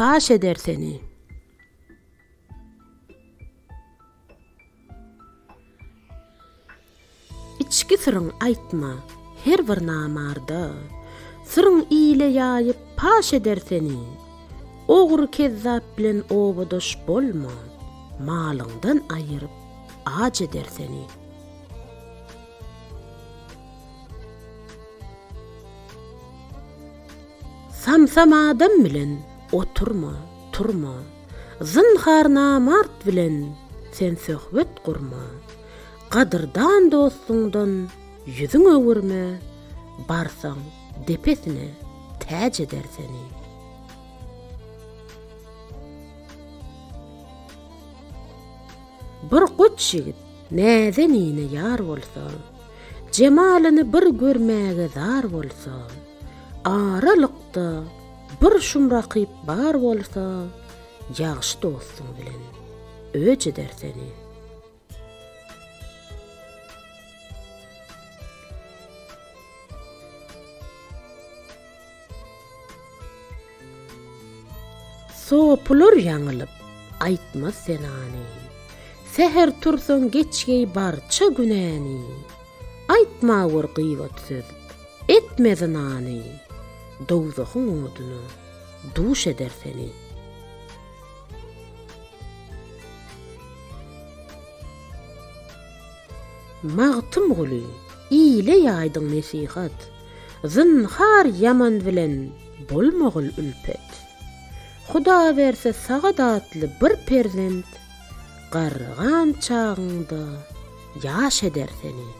paş eder seni. İçki sırın aytma, her bir namarda. Sırın ile yayıp paş eder seni. Oğru kezzap bilen obodoş bolma. Malından ayırıp ağaç eder seni. Samsam adam bilen oturma, turma. Zınhar namart bilen sen söhbet kurma. Qadırdan dostundan yüzün öwürme. Barsaň depesine täç eder seni. Bir guç şigit näzen ine ýar bolsa, jemalyny bir görmäge zar bolsa, aralykda bir şumrakyp bar bolsa, ýagşy dostum bilen öç eder seni. Sopulur ýaňylyp aýtmaz senani. Seher tursun geçgey barça günäni. Aýtma bir gıýbat söz, etme zinany. Dowzahyň oduny duş eder seni. Magtym guly, iyile ýaýdyň nesihat. Zınhar yaman bilen bolmagul ülpet. Huda verse sagadatly bir perzent, gargan çağında yaş eder seni.